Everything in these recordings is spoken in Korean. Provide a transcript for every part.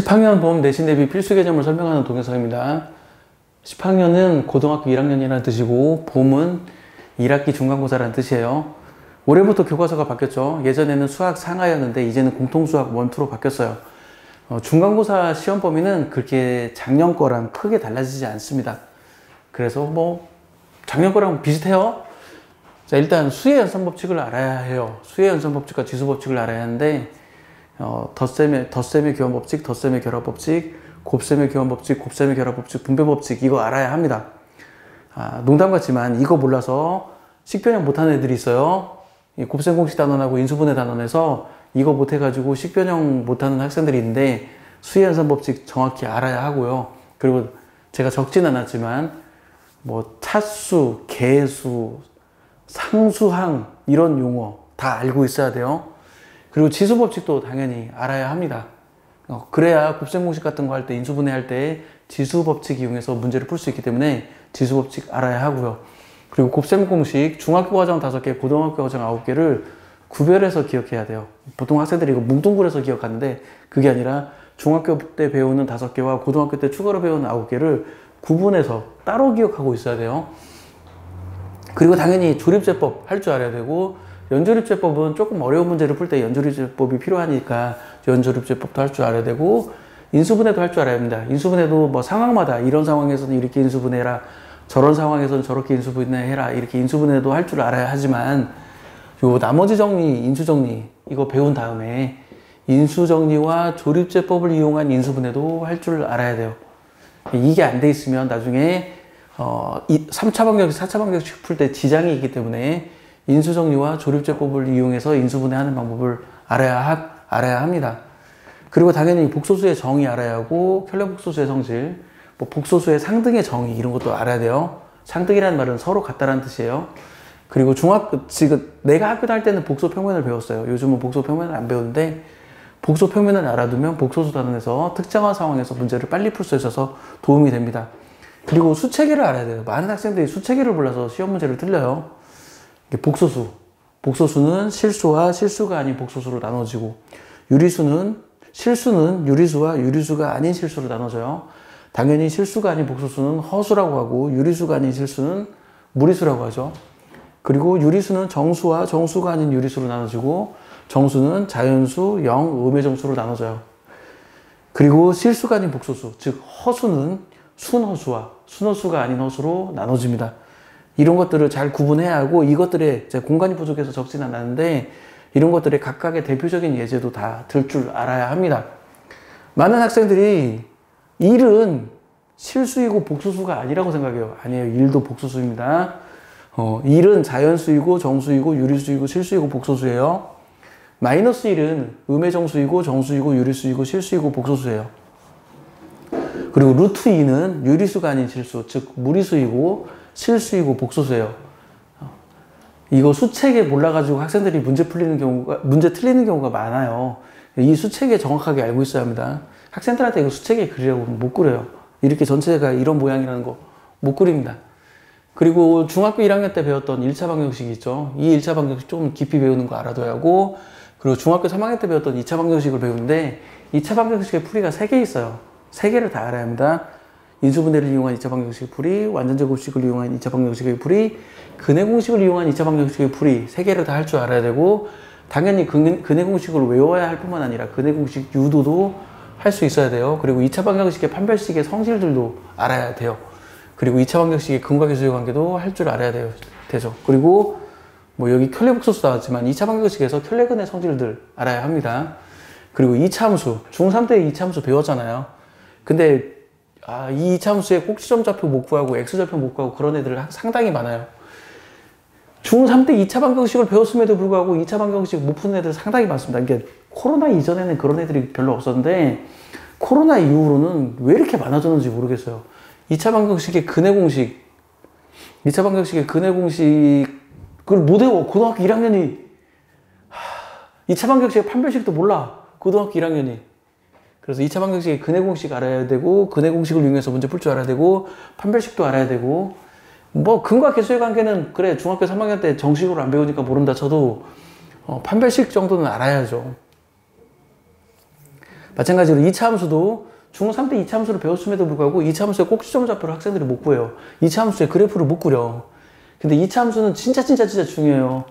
10학년 보험 내신 대비 필수 개념을 설명하는 동영상입니다. 10학년은 고등학교 1학년이라는 뜻이고 보험은 1학기 중간고사라는 뜻이에요. 올해부터 교과서가 바뀌었죠. 예전에는 수학 상하였는데 이제는 공통수학 원투로 바뀌었어요. 중간고사 시험 범위는 그렇게 작년 거랑 크게 달라지지 않습니다. 그래서 뭐 작년 거랑 비슷해요. 자, 일단 수의 연산 법칙을 알아야 해요. 수의 연산 법칙과 지수 법칙을 알아야 하는데 덧셈의 교환 법칙, 덧셈의 결합 법칙, 곱셈의 교환 법칙, 곱셈의 결합 법칙, 분배 법칙, 이거 알아야 합니다. 농담 같지만 이거 몰라서 식변형 못하는 애들이 있어요. 곱셈 공식 단원하고 인수분해 단원에서 이거 못해가지고 식변형 못하는 학생들이 있는데 수의 연산 법칙 정확히 알아야 하고요. 그리고 제가 적진 않았지만 뭐 차수, 개수, 상수항 이런 용어 다 알고 있어야 돼요. 그리고 지수 법칙도 당연히 알아야 합니다. 그래야 곱셈 공식 같은 거 할 때 인수분해 할 때 지수 법칙 이용해서 문제를 풀 수 있기 때문에 지수 법칙 알아야 하고요. 그리고 곱셈 공식 중학교 과정 5개, 고등학교 과정 9개를 구별해서 기억해야 돼요. 보통 학생들이 이거 뭉뚱그려서 기억하는데 그게 아니라 중학교 때 배우는 5개와 고등학교 때 추가로 배우는 9개를 구분해서 따로 기억하고 있어야 돼요. 그리고 당연히 조립제법 할 줄 알아야 되고 연조립제법은 조금 어려운 문제를 풀 때 연조립제법이 필요하니까 연조립제법도 할 줄 알아야 되고 인수분해도 할 줄 알아야 합니다. 인수분해도 뭐 상황마다 이런 상황에서는 이렇게 인수분해해라, 저런 상황에서는 저렇게 인수분해해라, 이렇게 인수분해도 할 줄 알아야 하지만 요 나머지 정리, 인수정리 이거 배운 다음에 인수정리와 조립제법을 이용한 인수분해도 할 줄 알아야 돼요. 이게 안 돼 있으면 나중에 3차 방정식, 4차 방정식 풀 때 지장이 있기 때문에 인수정리와 조립제법을 이용해서 인수분해하는 방법을 알아야 합니다. 그리고 당연히 복소수의 정의 알아야 하고 켤레복소수의 성질, 뭐 복소수의 상등의 정의 이런 것도 알아야 돼요. 상등이라는 말은 서로 같다라는 뜻이에요. 그리고 지금 내가 학교 다닐 때는 복소평면을 배웠어요. 요즘은 복소평면을 안 배우는데 복소평면을 알아두면 복소수 단원에서 특정한 상황에서 문제를 빨리 풀 수 있어서 도움이 됩니다. 그리고 수체계를 알아야 돼요. 많은 학생들이 수체계를 몰라서 시험 문제를 틀려요. 복소수는 실수와 실수가 아닌 복소수로 나눠지고 실수는 유리수와 유리수가 아닌 실수로 나눠져요. 당연히 실수가 아닌 복소수는 허수라고 하고 유리수가 아닌 실수는 무리수라고 하죠. 그리고 유리수는 정수와 정수가 아닌 유리수로 나눠지고 정수는 자연수, 영, 음의 정수로 나눠져요. 그리고 실수가 아닌 복소수, 즉 허수는 순허수와 순허수가 아닌 허수로 나눠집니다. 이런 것들을 잘 구분해야 하고 이것들에 제가 공간이 부족해서 적진 않았는데 이런 것들의 각각의 대표적인 예제도 다 들 줄 알아야 합니다. 많은 학생들이 일은 실수이고 복소수가 아니라고 생각해요. 아니에요. 일도 복소수입니다. 일은 자연수이고 정수이고 유리수이고 실수이고 복소수예요. 마이너스 1은 음의 정수이고 정수이고 유리수이고 실수이고 복소수예요. 그리고 루트 2는 유리수가 아닌 실수, 즉 무리수이고 실수이고 복소수예요. 이거 수체계 몰라가지고 학생들이 문제 틀리는 경우가 많아요. 이 수체계 정확하게 알고 있어야 합니다. 학생들한테 이거 수체계 그리라고 하면 못 그려요. 이렇게 전체가 이런 모양이라는 거 못 그립니다. 그리고 중학교 1학년 때 배웠던 1차 방정식이 있죠. 이 1차 방정식 좀 깊이 배우는 거 알아둬야 하고 그리고 중학교 3학년 때 배웠던 2차 방정식을 배우는데 2차 방정식의 풀이가 3개 있어요. 3개를 다 알아야 합니다. 인수분해를 이용한 2차 방정식의 풀이, 완전제곱식을 이용한 2차 방정식의 풀이, 근해공식을 이용한 2차 방정식의 풀이 3개를 다 할 줄 알아야 되고 당연히 근해공식을 외워야 할 뿐만 아니라 근해공식 유도도 할 수 있어야 돼요. 그리고 2차 방정식의 판별식의 성질들도 알아야 돼요. 그리고 2차 방정식의 근과계수의 관계도 할 줄 알아야 되죠. 그리고 뭐 여기 켤레복소수 나왔지만 2차 방정식에서 켤레근의 성질들 알아야 합니다. 그리고 2차 함수, 중3 때 2차 함수 배웠잖아요. 근데 이 2차 함수에 꼭지점 좌표 못 구하고 x좌표 못 구하고 그런 애들 상당히 많아요. 중3 때 2차 방정식을 배웠음에도 불구하고 2차 방정식 못 푸는 애들 상당히 많습니다. 이게 코로나 이전에는 그런 애들이 별로 없었는데 코로나 이후로는 왜 이렇게 많아졌는지 모르겠어요. 2차 방정식의 근해공식, 2차 방정식의 근해공식을 못 외워. 고등학교 1학년이 2차 방정식의 판별식도 몰라. 고등학교 1학년이. 그래서 2차 방정식의 근해공식 알아야 되고 근해공식을 이용해서 문제 풀 줄 알아야 되고 판별식도 알아야 되고 뭐 근과 계수의 관계는 그래 중학교 3학년 때 정식으로 안 배우니까 모른다 쳐도 판별식 정도는 알아야죠. 마찬가지로 2차 함수도 중3 때 2차 함수를 배웠음에도 불구하고 2차 함수의 꼭지점 좌표를 학생들이 못 구해요. 2차 함수의 그래프를 못 그려. 근데 2차 함수는 진짜 중요해요.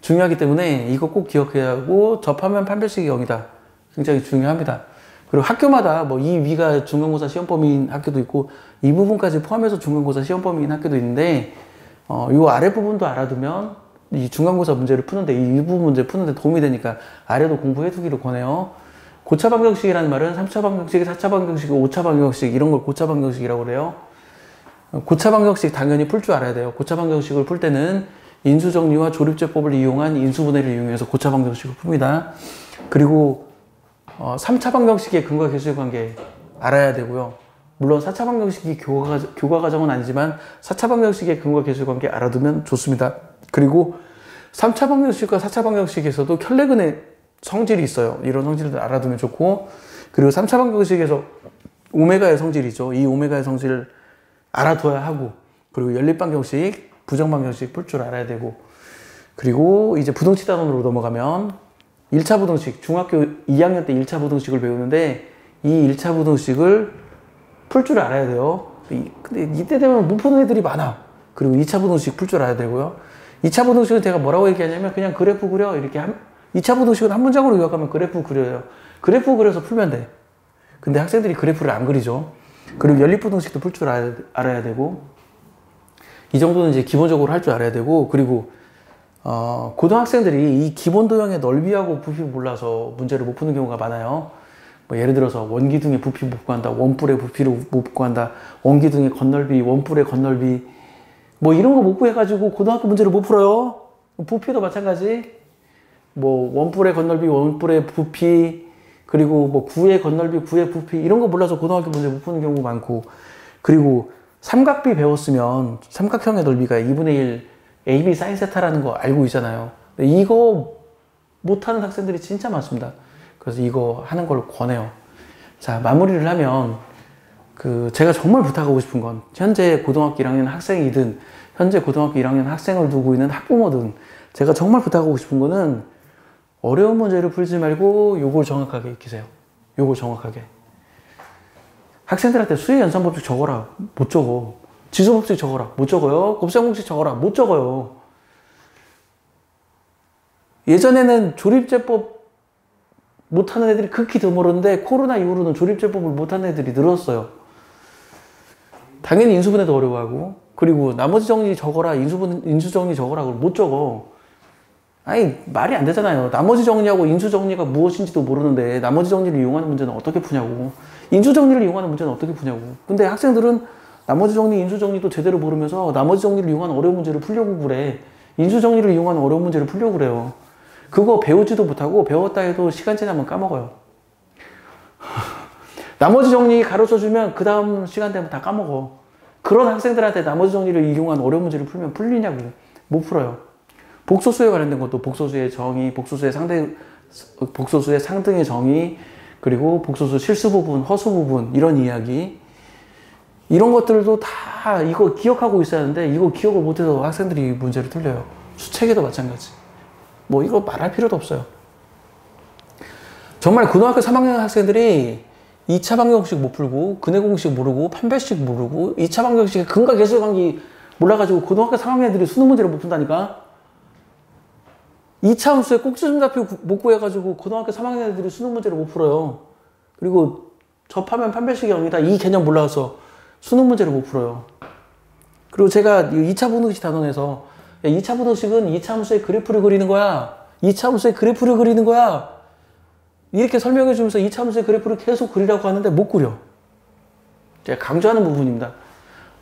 중요하기 때문에 이거 꼭 기억해야 하고 접하면 판별식이 0이다. 굉장히 중요합니다. 그리고 학교마다 뭐 이 위가 중간고사 시험 범위인 학교도 있고 이 부분까지 포함해서 중간고사 시험 범위인 학교도 있는데 이 아랫부분도 알아두면 이 중간고사 문제를 푸는데 이 부분 문제 푸는데 도움이 되니까 아래도 공부해 두기를 권해요. 고차 방정식이라는 말은 3차 방정식, 4차 방정식, 5차 방정식 이런 걸 고차 방정식이라고 그래요. 고차 방정식 당연히 풀 줄 알아야 돼요. 고차 방정식을 풀 때는 인수정리와 조립제법을 이용한 인수분해를 이용해서 고차 방정식을 풉니다. 그리고 3차 방정식의 근과 계수의 관계 알아야 되고요. 물론 4차 방정식이 교과 과정은 아니지만 4차 방정식의 근과 계수의 관계 알아두면 좋습니다. 그리고 3차 방정식과 4차 방정식에서도 혈내근의 성질이 있어요. 이런 성질을 알아두면 좋고, 그리고 3차 방정식에서 오메가의 성질이죠. 이 오메가의 성질을 알아둬야 하고, 그리고 연립방정식, 부정방정식 풀 줄 알아야 되고, 그리고 이제 부등식 단원으로 넘어가면 1차 부등식, 중학교 2학년 때 1차 부등식을 배우는데 이 1차 부등식을 풀 줄 알아야 돼요. 근데 이때 되면 못 푸는 애들이 많아. 그리고 2차 부등식 풀 줄 알아야 되고요. 2차 부등식은 제가 뭐라고 얘기하냐면 그냥 그래프 그려 이렇게 2차 부등식은 한 문장으로 요약하면 그래프 그려요. 그래프 그려서 풀면 돼. 근데 학생들이 그래프를 안 그리죠. 그리고 연립부등식도 풀 줄 알아야 되고, 이 정도는 이제 기본적으로 할 줄 알아야 되고, 그리고 고등학생들이 이 기본 도형의 넓이하고 부피 몰라서 문제를 못 푸는 경우가 많아요. 뭐 예를 들어서 원기둥의 부피 못 구한다, 원뿔의 부피를 못 구한다, 원기둥의 건널비, 원뿔의 건널비, 뭐 이런 거 못 구해가지고 고등학교 문제를 못 풀어요. 부피도 마찬가지. 뭐 원뿔의 건널비, 원뿔의 부피, 그리고 뭐 구의 건널비, 구의 부피 이런 거 몰라서 고등학교 문제 못 푸는 경우 많고, 그리고 삼각비 배웠으면 삼각형의 넓이가 2분의 1 AB 사인 세타라는 거 알고 있잖아요. 근데 이거 못하는 학생들이 진짜 많습니다. 그래서 이거 하는 걸 권해요. 자, 마무리를 하면 제가 정말 부탁하고 싶은 건 현재 고등학교 1학년 학생이든 현재 고등학교 1학년 학생을 두고 있는 학부모든 제가 정말 부탁하고 싶은 거는 어려운 문제를 풀지 말고 요걸 정확하게 익히세요. 요걸 정확하게. 학생들한테 수의 연산법칙 적어라. 못 적어. 지수법칙 적어라. 못 적어요. 곱셈공식 적어라. 못 적어요. 예전에는 조립제법 못하는 애들이 극히 드물었는데 코로나 이후로는 조립제법을 못하는 애들이 늘었어요. 당연히 인수분해도 어려워하고, 그리고 나머지 정리 적어라. 인수정리 적어라. 그걸 못 적어. 아니, 말이 안 되잖아요. 나머지 정리하고 인수 정리가 무엇인지도 모르는데 나머지 정리를 이용하는 문제는 어떻게 푸냐고. 인수 정리를 이용하는 문제는 어떻게 푸냐고. 근데 학생들은 나머지 정리, 인수 정리도 제대로 모르면서 나머지 정리를 이용하는 어려운 문제를 풀려고 그래. 인수 정리를 이용하는 어려운 문제를 풀려고 그래요. 그거 배우지도 못하고 배웠다 해도 시간 지나면 까먹어요. 나머지 정리 가르쳐주면 그 다음 시간 되면 다 까먹어. 그런 학생들한테 나머지 정리를 이용한 어려운 문제를 풀면 풀리냐고. 못 풀어요. 복소수에 관련된 것도 복소수의 정의, 복소수의 상등의 정의, 그리고 복소수 실수 부분, 허수 부분 이런 이야기, 이런 것들도 다 이거 기억하고 있어야 하는데 이거 기억을 못해서 학생들이 문제를 틀려요. 수책에도 마찬가지. 뭐 이거 말할 필요도 없어요. 정말 고등학교 3학년 학생들이 2차 방정식 못 풀고 근해 공식 모르고 판별식 모르고 2차 방정식의 근과 계수의 관계 몰라가지고 고등학교 3학년 애들이 수능 문제를 못 푼다니까. 2차 함수에 꼭지점 좌표 못 구해가지고 고등학교 3학년 애들이 수능 문제를 못 풀어요. 그리고 접하면 판별식이 0이다. 이 개념 몰라서 수능 문제를 못 풀어요. 그리고 제가 2차 부등식 단원에서 2차 부등식은 2차 함수의 그래프를 그리는 거야. 2차 함수의 그래프를 그리는 거야. 이렇게 설명해 주면서 2차 함수의 그래프를 계속 그리라고 하는데 못 그려. 제가 강조하는 부분입니다.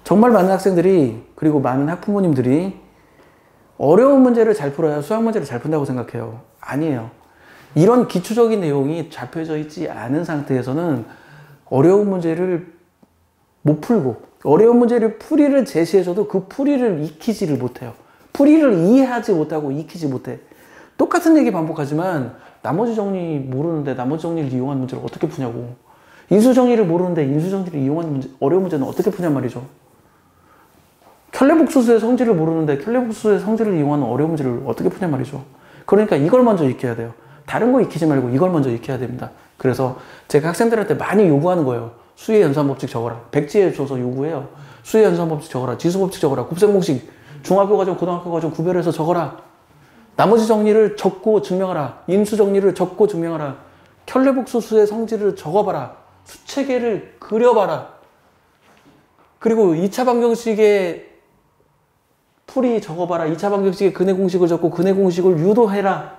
정말 많은 학생들이, 그리고 많은 학부모님들이 어려운 문제를 잘 풀어야 수학 문제를 잘 푼다고 생각해요. 아니에요. 이런 기초적인 내용이 잡혀져 있지 않은 상태에서는 어려운 문제를 못 풀고, 어려운 문제를 풀이를 제시해줘도 그 풀이를 익히지를 못해요. 풀이를 이해하지 못하고 익히지 못해. 똑같은 얘기 반복하지만 나머지 정리 모르는데 나머지 정리를 이용하는 문제를 어떻게 푸냐고. 인수정리를 모르는데 인수정리를 이용하는 문제, 어려운 문제는 어떻게 푸냔 말이죠. 켤레복소수의 성질을 모르는데 켤레복소수의 성질을 이용하는 어려운 문제를 어떻게 푸냔 말이죠. 그러니까 이걸 먼저 익혀야 돼요. 다른 거 익히지 말고 이걸 먼저 익혀야 됩니다. 그래서 제가 학생들한테 많이 요구하는 거예요. 수의 연산법칙 적어라. 백지에 줘서 요구해요. 수의 연산법칙 적어라. 지수법칙 적어라. 곱셈공식 중학교 과정, 고등학교 과정 구별해서 적어라. 나머지 정리를 적고 증명하라. 인수 정리를 적고 증명하라. 켤레복소수의 성질을 적어봐라. 수체계를 그려봐라. 그리고 2차 방정식의 풀이 적어봐라. 2차 방정식의 근해 공식을 적고 근해 공식을 유도해라.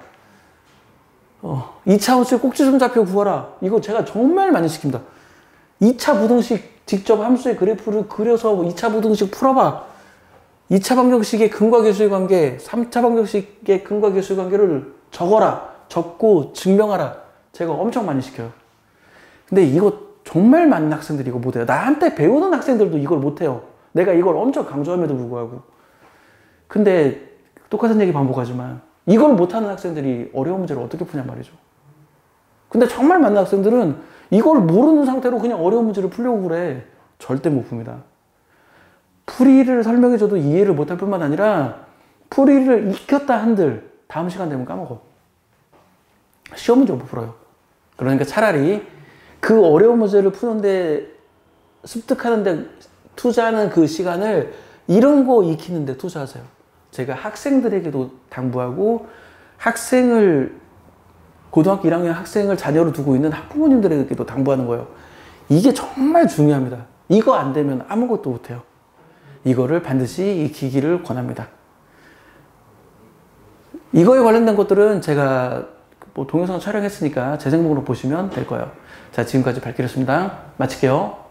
2차 함수의 꼭지점좌표 구하라. 이거 제가 정말 많이 시킵니다. 2차 부등식 직접 함수의 그래프를 그려서 2차 부등식 풀어봐. 2차 방정식의 근과 계수의 관계, 3차 방정식의 근과 계수의 관계를 적어라. 적고 증명하라. 제가 엄청 많이 시켜요. 근데 이거 정말 많은 학생들이 이거 못해요. 나한테 배우는 학생들도 이걸 못해요. 내가 이걸 엄청 강조함에도 불구하고. 근데 똑같은 얘기 반복하지만 이걸 못하는 학생들이 어려운 문제를 어떻게 푸냔 말이죠. 근데 정말 많은 학생들은 이걸 모르는 상태로 그냥 어려운 문제를 풀려고 그래. 절대 못 풉니다. 풀이를 설명해줘도 이해를 못할 뿐만 아니라 풀이를 익혔다 한들 다음 시간 되면 까먹어. 시험 문제 못 풀어요. 그러니까 차라리 그 어려운 문제를 푸는데 습득하는데 투자하는 그 시간을 이런 거 익히는데 투자하세요. 제가 학생들에게도 당부하고 고등학교 1학년 학생을 자녀로 두고 있는 학부모님들에게도 당부하는 거예요. 이게 정말 중요합니다. 이거 안 되면 아무것도 못해요. 이거를 반드시 익히기를 권합니다. 이거에 관련된 것들은 제가 동영상 촬영했으니까 재생목으로 보시면 될 거예요. 자, 지금까지 발길이었습니다. 마칠게요.